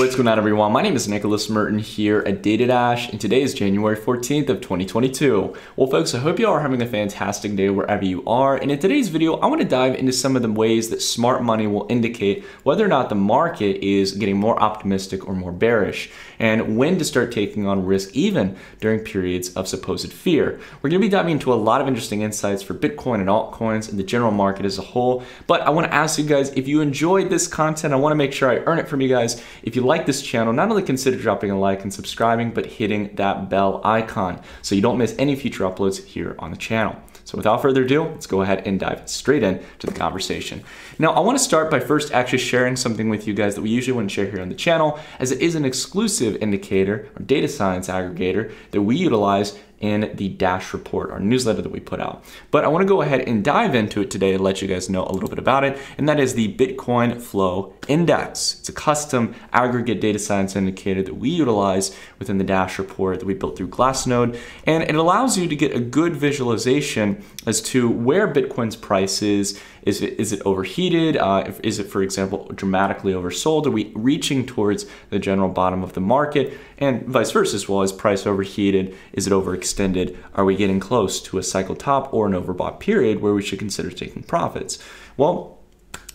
What's going on, everyone? My name is Nicholas Merton here at DataDash, and today is January 14th of 2022. Well, folks, I hope you all are having a fantastic day wherever you are. And in today's video, I want to dive into some of the ways that smart money will indicate whether or not the market is getting more optimistic or more bearish, and when to start taking on risk even during periods of supposed fear. We're going to be diving into a lot of interesting insights for Bitcoin and altcoins and the general market as a whole. But I want to ask you guys, if you enjoyed this content, I want to make sure I earn it from you guys. If you like this channel, not only consider dropping a like and subscribing, but hitting that bell icon so you don't miss any future uploads here on the channel. So without further ado, let's go ahead and dive straight into the conversation. Now, I want to start by first actually sharing something with you guys that we usually wouldn't share here on the channel, as it is an exclusive indicator or data science aggregator that we utilize in the Dash report, our newsletter that we put out. But I want to go ahead and dive into it today to let you guys know a little bit about it, and that is the Bitcoin Flow Index. It's a custom aggregate data science indicator that we utilize within the Dash report that we built through Glassnode, and it allows you to get a good visualization as to where Bitcoin's price is. Is it overheated? Is it, for example, dramatically oversold? Are we reaching towards the general bottom of the market? And vice versa as well. Is price overheated? Is it overextended? Are we getting close to a cycle top or an overbought period where we should consider taking profits? Well,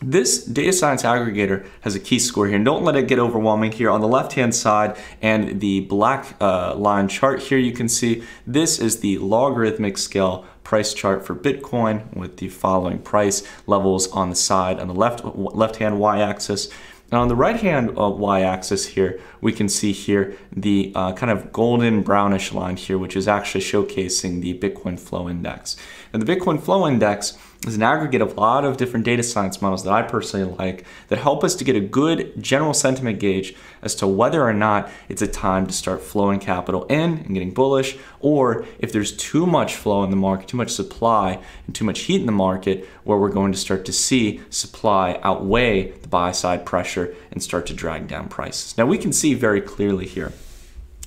this data science aggregator has a key score here, and don't let it get overwhelming here. On the left-hand side and the black line chart here, you can see this is the logarithmic scale price chart for Bitcoin with the following price levels on the side on the left-hand y-axis. Now on the right-hand y-axis here, we can see here the kind of golden brownish line here, which is actually showcasing the Bitcoin Flow Index. And the Bitcoin Flow Index is an aggregate of a lot of different data science models that I personally like that help us to get a good general sentiment gauge as to whether or not it's a time to start flowing capital in and getting bullish, or if there's too much flow in the market, too much supply and too much heat in the market, where we're going to start to see supply outweigh the buy side pressure and start to drag down prices. Now we can see very clearly here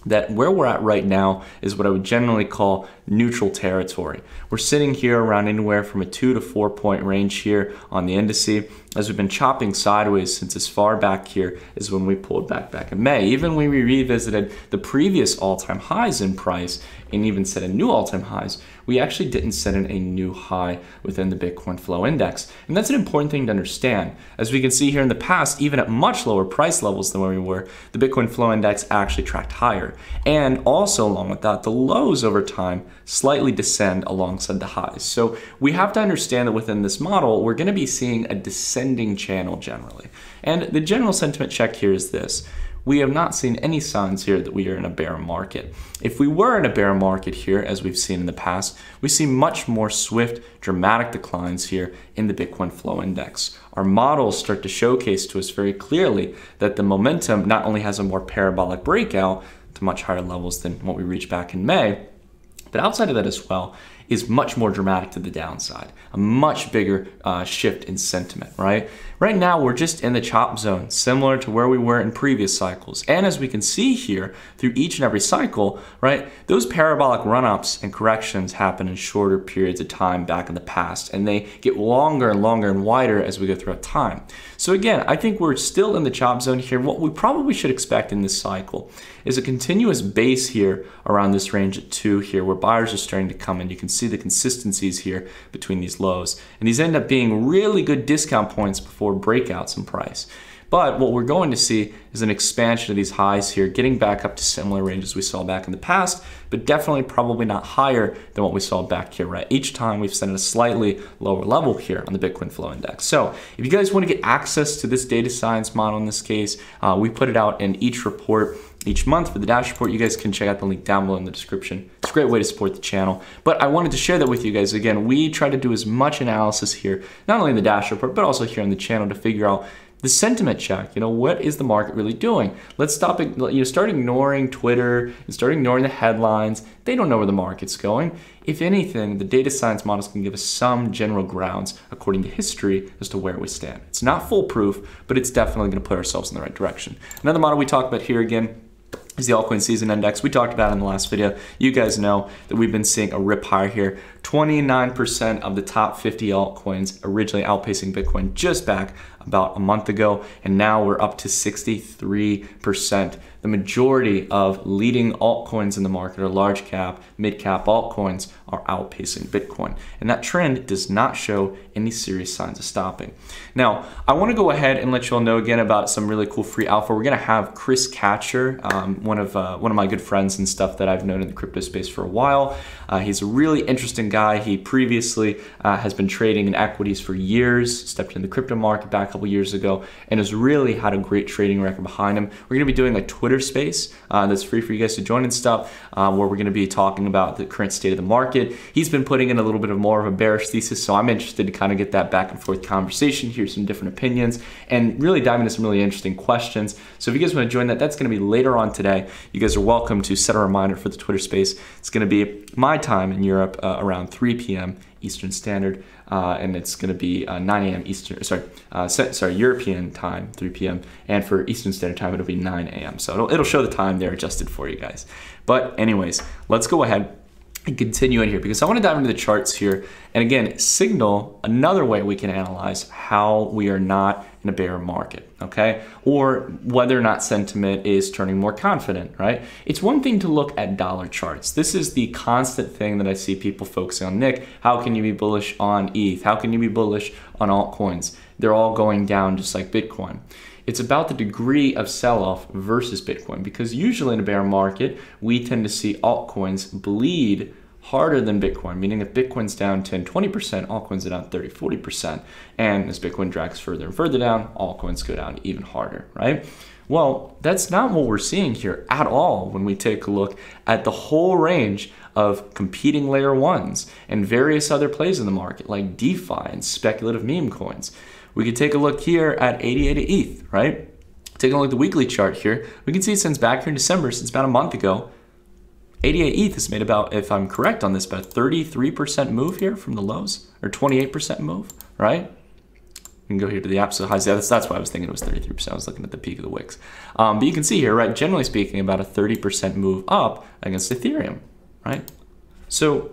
that where we're at right now is what I would generally call neutral territory. We're sitting here around anywhere from a 2 to 4 point range here on the indice, as we've been chopping sideways since as far back here as when we pulled back in May. Even when we revisited the previous all-time highs in price and even set a new all-time highs, we actually didn't set in a new high within the Bitcoin Flow Index. And that's an important thing to understand. As we can see here in the past, even at much lower price levels than where we were, the Bitcoin Flow Index actually tracked higher. And also along with that, the lows over time slightly descend alongside the highs. So we have to understand that within this model, we're going to be seeing a descending channel generally. And the general sentiment check here is this: we have not seen any signs here that we are in a bear market. If we were in a bear market here, as we've seen in the past, we see much more swift, dramatic declines here in the Bitcoin Flow Index. Our models start to showcase to us very clearly that the momentum not only has a more parabolic breakout to much higher levels than what we reached back in May, but outside of that as well, is much more dramatic to the downside, a much bigger shift in sentiment, right? Right now, we're just in the chop zone, similar to where we were in previous cycles. And as we can see here, through each and every cycle, right, those parabolic run-ups and corrections happen in shorter periods of time back in the past, and they get longer and longer and wider as we go throughout time. So again, I think we're still in the chop zone here. What we probably should expect in this cycle is a continuous base here around this range at 2 here, where buyers are starting to come in. You can see the consistencies here between these lows, and these end up being really good discount points before breakouts in price. But what we're going to see is an expansion of these highs here, getting back up to similar ranges we saw back in the past, but definitely probably not higher than what we saw back here, right? Each time we've set at a slightly lower level here on the Bitcoin Flow Index. So if you guys want to get access to this data science model in this case, we put it out in each report each month for the Dash report. You guys can check out the link down below in the description. It's a great way to support the channel. But I wanted to share that with you guys. Again, we try to do as much analysis here, not only in the Dash report, but also here on the channel to figure out the sentiment check. What is the market really doing? Let's stop it. Start ignoring Twitter and start ignoring the headlines. They don't know where the market's going. If anything, the data science models can give us some general grounds according to history as to where we stand. It's not foolproof, but it's definitely going to put ourselves in the right direction. Another model we talked about here again is the Altseason Index. We talked about it in the last video. You guys know that we've been seeing a rip higher here. 29% of the top 50 altcoins originally outpacing Bitcoin just back about a month ago, and now we're up to 63%. The majority of leading altcoins in the market are large cap, mid cap altcoins are outpacing Bitcoin. And that trend does not show any serious signs of stopping. Now, I want to go ahead and let you all know again about some really cool free alpha. We're going to have Chris Catcher, one of my good friends and stuff that I've known in the crypto space for a while. He's a really interesting guy. He previously has been trading in equities for years, stepped in the crypto market back a couple years ago, and has really had a great trading record behind him. We're going to be doing a Twitter space that's free for you guys to join and stuff, where we're going to be talking about the current state of the market. He's been putting in a little bit of more of a bearish thesis, so I'm interested to kind of get that back and forth conversation, hear some different opinions, and really dive into some really interesting questions. So if you guys want to join that, that's going to be later on today. You guys are welcome to set a reminder for the Twitter space. It's going to be my time in Europe around 3 p.m. Eastern Standard, and it's going to be 9 a.m. Eastern, European time, 3 p.m. And for Eastern Standard Time, it'll be 9 a.m. So it'll show the time there adjusted for you guys. But anyways, let's go ahead and continue in here because I want to dive into the charts here. And again, signal another way we can analyze how we are not in a bear market, okay? Or whether or not sentiment is turning more confident, right? It's one thing to look at dollar charts. This is the constant thing that I see people focusing on. Nick, how can you be bullish on ETH? How can you be bullish on altcoins? They're all going down just like Bitcoin. It's about the degree of sell-off versus Bitcoin, because usually in a bear market, we tend to see altcoins bleed harder than Bitcoin, meaning if Bitcoin's down 10, 20%, altcoins are down 30, 40%. And as Bitcoin drags further and further down, altcoins go down even harder, right? Well, that's not what we're seeing here at all when we take a look at the whole range of competing layer ones and various other plays in the market like DeFi and speculative meme coins. We could take a look here at 88 ETH, right? Taking a look at the weekly chart here, we can see since back here in December, since about a month ago, 88 ETH has made about, if I'm correct on this, about a 33% move here from the lows, or 28% move, right? You can go here to the absolute highs. Yeah, that's why I was thinking it was 33%. I was looking at the peak of the wicks. But you can see here, right, generally speaking, about a 30% move up against Ethereum, right? So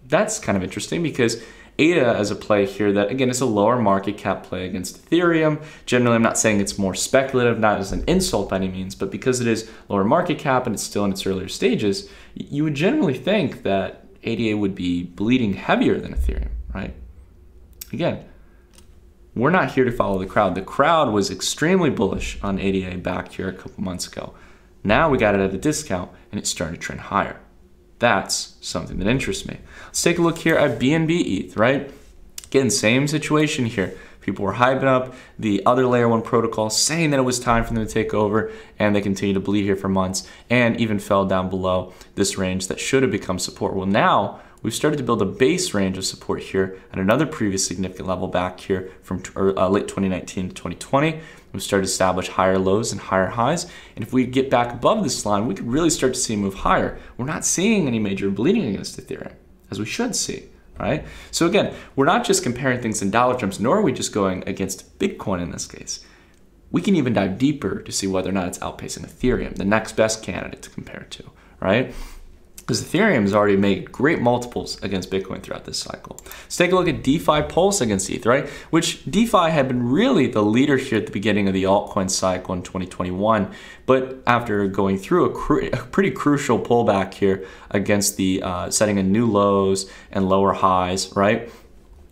that's kind of interesting because ADA as a play here that, again, is a lower market cap play against Ethereum. Generally, I'm not saying it's more speculative, not as an insult by any means, but because it is lower market cap and it's still in its earlier stages, you would generally think that ADA would be bleeding heavier than Ethereum, right? Again, we're not here to follow the crowd. The crowd was extremely bullish on ADA back here a couple months ago. Now we got it at a discount and it's starting to trend higher. That's something that interests me. Let's take a look here at BNB ETH, right? Again, same situation here. People were hyping up the other layer one protocol, saying that it was time for them to take over, and they continue to bleed here for months and even fell down below this range that should have become support. Well, now we've started to build a base range of support here at another previous significant level back here from late 2019 to 2020. We've started to establish higher lows and higher highs. And if we get back above this line, we could really start to see a move higher. We're not seeing any major bleeding against Ethereum, as we should see, right? So again, we're not just comparing things in dollar terms, nor are we just going against Bitcoin in this case. We can even dive deeper to see whether or not it's outpacing Ethereum, the next best candidate to compare to, right? Because Ethereum has already made great multiples against Bitcoin throughout this cycle. Let's take a look at DeFi Pulse against ETH, right? Which DeFi had been really the leader here at the beginning of the altcoin cycle in 2021, but after going through a pretty crucial pullback here against the setting in new lows and lower highs, right?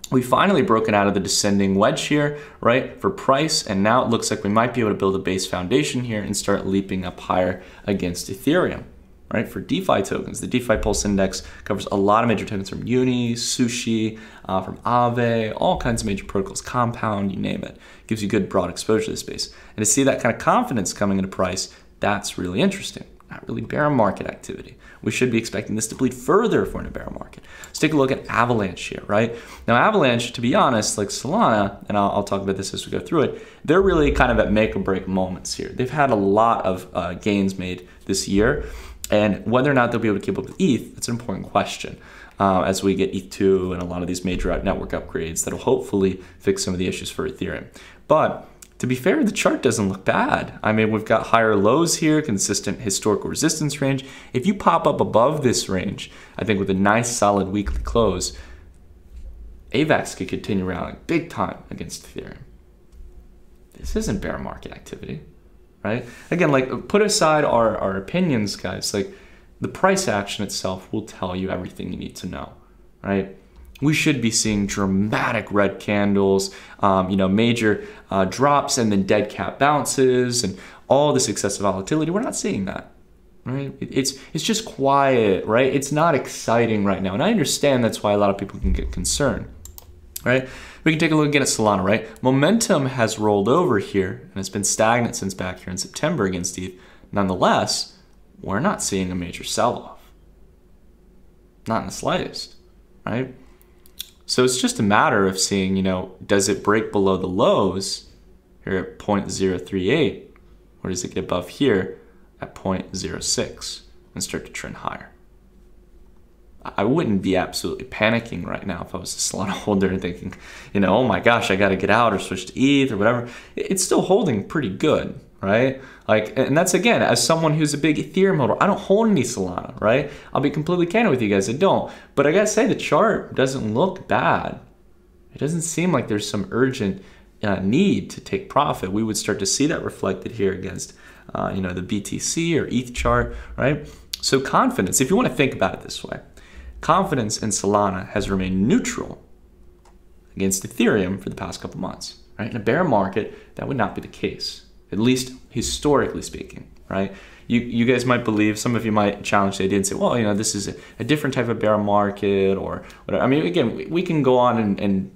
We finally broken out of the descending wedge here, right, for price, and now it looks like we might be able to build a base foundation here and start leaping up higher against Ethereum. Right, for DeFi tokens, the DeFi Pulse Index covers a lot of major tokens from Uni, Sushi, from Aave, all kinds of major protocols, Compound, you name it. Gives you good broad exposure to the space. And to see that kind of confidence coming into price, that's really interesting. Not really bear market activity. We should be expecting this to bleed further if we're in a bear market. Let's take a look at Avalanche here, right? Now Avalanche, to be honest, like Solana, and I'll talk about this as we go through it, they're really kind of at make or break moments here. They've had a lot of gains made this year. And whether or not they'll be able to keep up with ETH, that's an important question as we get ETH2 and a lot of these major network upgrades that'll hopefully fix some of the issues for Ethereum. But to be fair, the chart doesn't look bad. I mean, we've got higher lows here, consistent historical resistance range. If you pop up above this range, I think with a nice solid weekly close, AVAX could continue rallying big time against Ethereum. this isn't bear market activity, right? Again, like put aside our opinions, guys. Like the price action itself will tell you everything you need to know, right? We should be seeing dramatic red candles, major drops and then dead cat bounces and all this excessive volatility. We're not seeing that, right? It's just quiet, right? It's not exciting right now. And I understand that's why a lot of people can get concerned, right? We can take a look again at Solana, right? Momentum has rolled over here and it's been stagnant since back here in September against ETH. Nonetheless, we're not seeing a major sell-off. Not in the slightest, right? So it's just a matter of seeing, does it break below the lows here at 0.038, or does it get above here at 0.06 and start to trend higher? I wouldn't be absolutely panicking right now if I was a Solana holder and thinking, oh my gosh, I got to get out or switch to ETH or whatever. It's still holding pretty good, right? And that's again, as someone who's a big Ethereum holder, I don't hold any Solana, right? I'll be completely candid with you guys, I don't. But I gotta say, the chart doesn't look bad. It doesn't seem like there's some urgent need to take profit. We would start to see that reflected here against, the BTC or ETH chart, right? So confidence, if you want to think about it this way, confidence in Solana has remained neutral against Ethereum for the past couple months, right? In a bear market, that would not be the case, at least historically speaking, right? You guys might believe, some of you might challenge the idea and say, well, this is a different type of bear market or whatever. I mean, again, we can go on and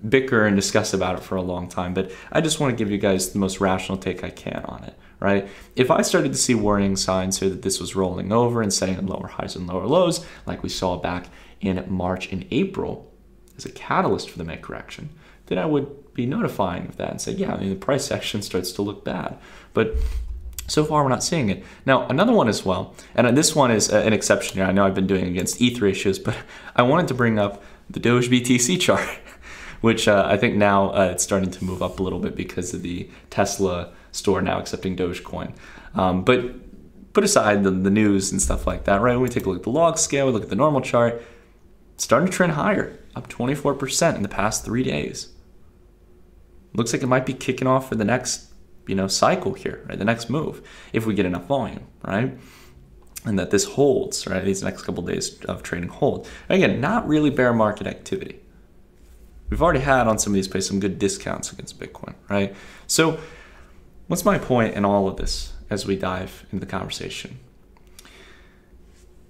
bicker and discuss about it for a long time, but I just want to give you guys the most rational take I can on it, right? If I started to see warning signs here that this was rolling over and setting lower highs and lower lows, like we saw back in March and April as a catalyst for the May correction, then I would be notifying of that and say, yeah, the price action starts to look bad. But so far, we're not seeing it. Now, another one as well, and this one is an exception here. I know I've been doing against ETH ratios, but I wanted to bring up the Doge BTC chart, which I think now it's starting to move up a little bit because of the Tesla store now accepting Dogecoin. But put aside the news and stuff like that, right? When we take a look at the log scale, we look at the normal chart, it's starting to trend higher, up 24% in the past 3 days. Looks like it might be kicking off for the next cycle here, right? The next move, if we get enough volume, right? And that this holds, right? These next couple of days of trading hold. Again, not really bear market activity. We've already had on some of these plays some good discounts against Bitcoin, right? So what's my point in all of this as we dive into the conversation?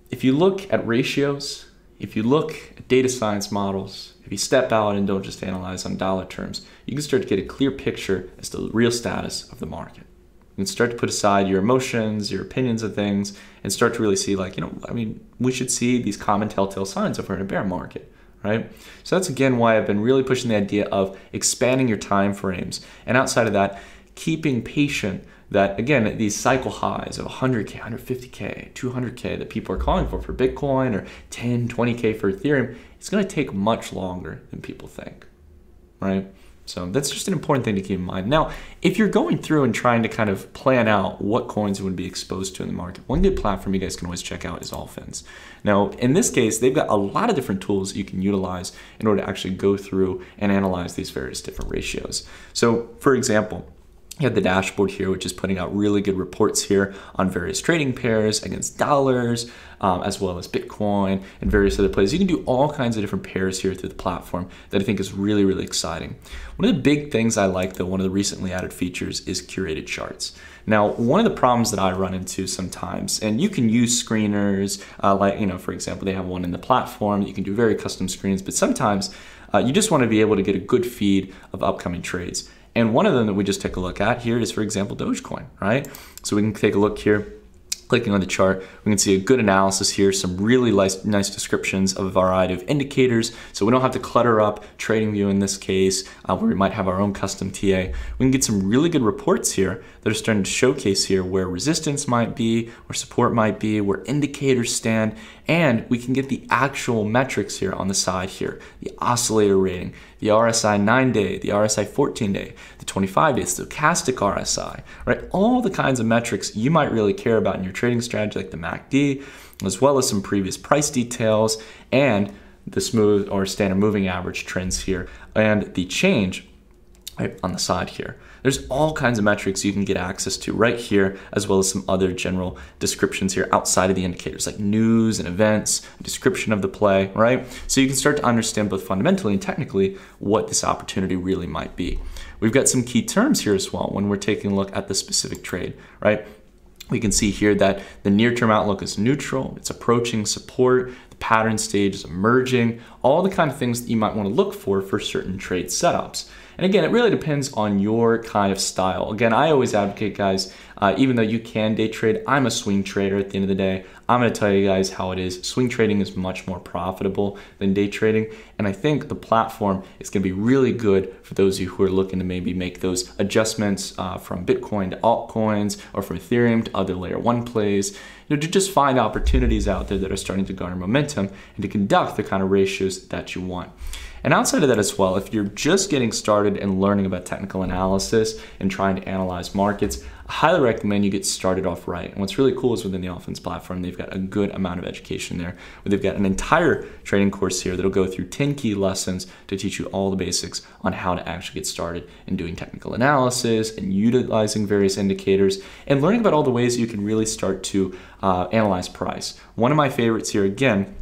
If you look at ratios, if you look at data science models, if you step out and don't just analyze on dollar terms, you can start to get a clear picture as to the real status of the market. You can start to put aside your emotions, your opinions of things, and start to really see we should see these common telltale signs if we're in a bear market, right? So that's again why I've been really pushing the idea of expanding your time frames. And outside of that, keeping patient that, again, these cycle highs of 100K, 150K, 200K that people are calling for Bitcoin or 10, 20K for Ethereum, it's going to take much longer than people think, right? So that's just an important thing to keep in mind. Now, if you're going through and trying to kind of plan out what coins you would be exposed to in the market, one good platform you guys can always check out is AllFi. Now, in this case, they've got a lot of different tools you can utilize in order to actually go through and analyze these various different ratios. So, for example, you have the dashboard here, which is putting out really good reports here on various trading pairs against dollars, as well as Bitcoin and various other plays. You can do all kinds of different pairs here through the platform that I think is really, really exciting. One of the big things I like, though, one of the recently added features is curated charts. Now, one of the problems that I run into sometimes, and you can use screeners, for example, they have one in the platform that you can do very custom screens, but sometimes you just want to be able to get a good feed of upcoming trades. And one of them that we just took a look at here is, for example, Dogecoin, right? So we can take a look here, clicking on the chart, we can see a good analysis here, some really nice descriptions of a variety of indicators. So we don't have to clutter up TradingView in this case, where we might have our own custom TA. We can get some really good reports here that are starting to showcase here where resistance might be, where support might be, where indicators stand, and we can get the actual metrics here on the side here, the oscillator rating, the RSI 9-day, the RSI 14-day, the 25-day, stochastic RSI, right? All the kinds of metrics you might really care about in your trading strategy, like the MACD, as well as some previous price details and the smooth or standard moving average trends here, and the change right on the side here. There's all kinds of metrics you can get access to right here, as well as some other general descriptions here outside of the indicators, like news and events, a description of the play, right? So you can start to understand both fundamentally and technically what this opportunity really might be. We've got some key terms here as well when we're taking a look at the specific trade, right? We can see here that the near-term outlook is neutral, it's approaching support, the pattern stage is emerging, all the kind of things that you might want to look for certain trade setups. And again, it really depends on your kind of style. Again, I always advocate, guys, even though you can day trade, I'm a swing trader at the end of the day. I'm going to tell you guys how it is. Swing trading is much more profitable than day trading. And I think the platform is going to be really good for those of you who are looking to maybe make those adjustments from Bitcoin to altcoins or from Ethereum to other layer 1 plays, to just find opportunities out there that are starting to garner momentum and to conduct the kind of ratios that you want. And outside of that as well, if you're just getting started and learning about technical analysis and trying to analyze markets, I highly recommend you get started off right. And what's really cool is within the AllFi platform, they've got a good amount of education there, where they've got an entire trading course here that'll go through 10 key lessons to teach you all the basics on how to actually get started in doing technical analysis and utilizing various indicators and learning about all the ways you can really start to analyze price. One of my favorites here, again,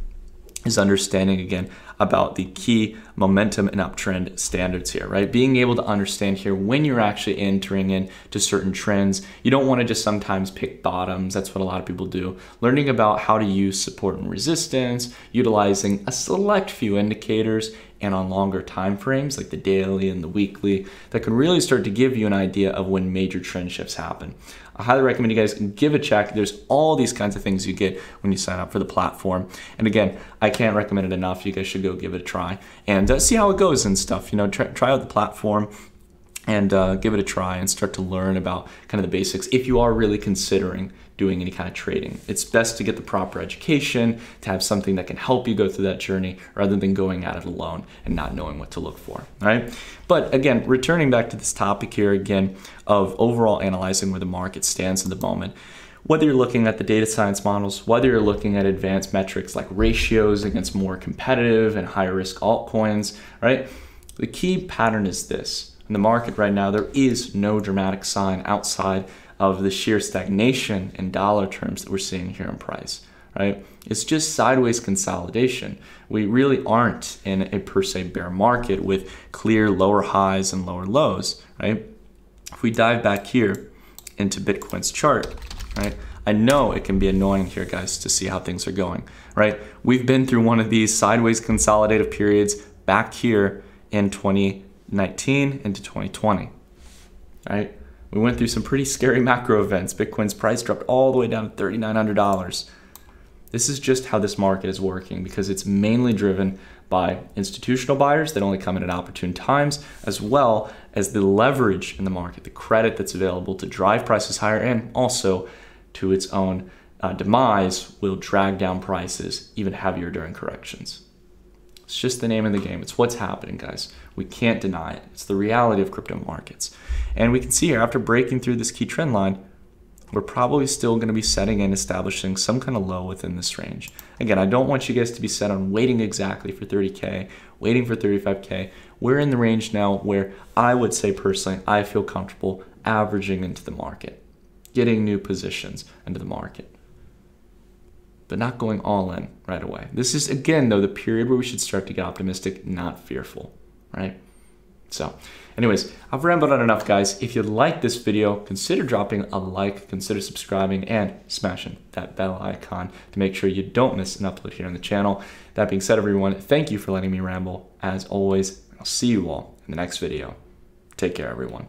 is understanding, again, about the key momentum and uptrend standards here, right? Being able to understand here when you're actually entering into certain trends. You don't want to just sometimes pick bottoms. That's what a lot of people do. Learning about how to use support and resistance, utilizing a select few indicators and on longer time frames like the daily and the weekly that can really start to give you an idea of when major trend shifts happen. I highly recommend you guys give a check. There's all these kinds of things you get when you sign up for the platform. And again, I can't recommend it enough. You guys should go give it a try and see how it goes and stuff. Try out the platform and give it a try and start to learn about kind of the basics if you are really considering doing any kind of trading. It's best to get the proper education, to have something that can help you go through that journey rather than going at it alone and not knowing what to look for, all right? But again, returning back to this topic here again of overall analyzing where the market stands at the moment, whether you're looking at the data science models, whether you're looking at advanced metrics like ratios against more competitive and higher risk altcoins, right? The key pattern is this. In the market right now, there is no dramatic sign outside of the sheer stagnation in dollar terms that we're seeing here in price, right? It's just sideways consolidation. We really aren't in a per se bear market with clear lower highs and lower lows, right? If we dive back here into Bitcoin's chart, right? I know it can be annoying here, guys, to see how things are going, right? We've been through one of these sideways consolidative periods back here in 2019 into 2020, right? We went through some pretty scary macro events. Bitcoin's price dropped all the way down to $3,900. This is just how this market is working because it's mainly driven by institutional buyers that only come in at opportune times, as well as the leverage in the market, the credit that's available to drive prices higher and also to its own demise will drag down prices even heavier during corrections. It's just the name of the game. It's what's happening, guys. We can't deny it. It's the reality of crypto markets. And we can see here, after breaking through this key trend line, we're probably still going to be setting and establishing some kind of low within this range. Again, I don't want you guys to be set on waiting exactly for 30K, waiting for 35K. We're in the range now where I would say personally, I feel comfortable averaging into the market, getting new positions into the market, but not going all in right away. This is, again, though, the period where we should start to get optimistic, not fearful, right? So anyways, I've rambled on enough, guys. If you like this video, consider dropping a like, consider subscribing, and smashing that bell icon to make sure you don't miss an upload here on the channel. That being said, everyone, thank you for letting me ramble. As always, I'll see you all in the next video. Take care, everyone.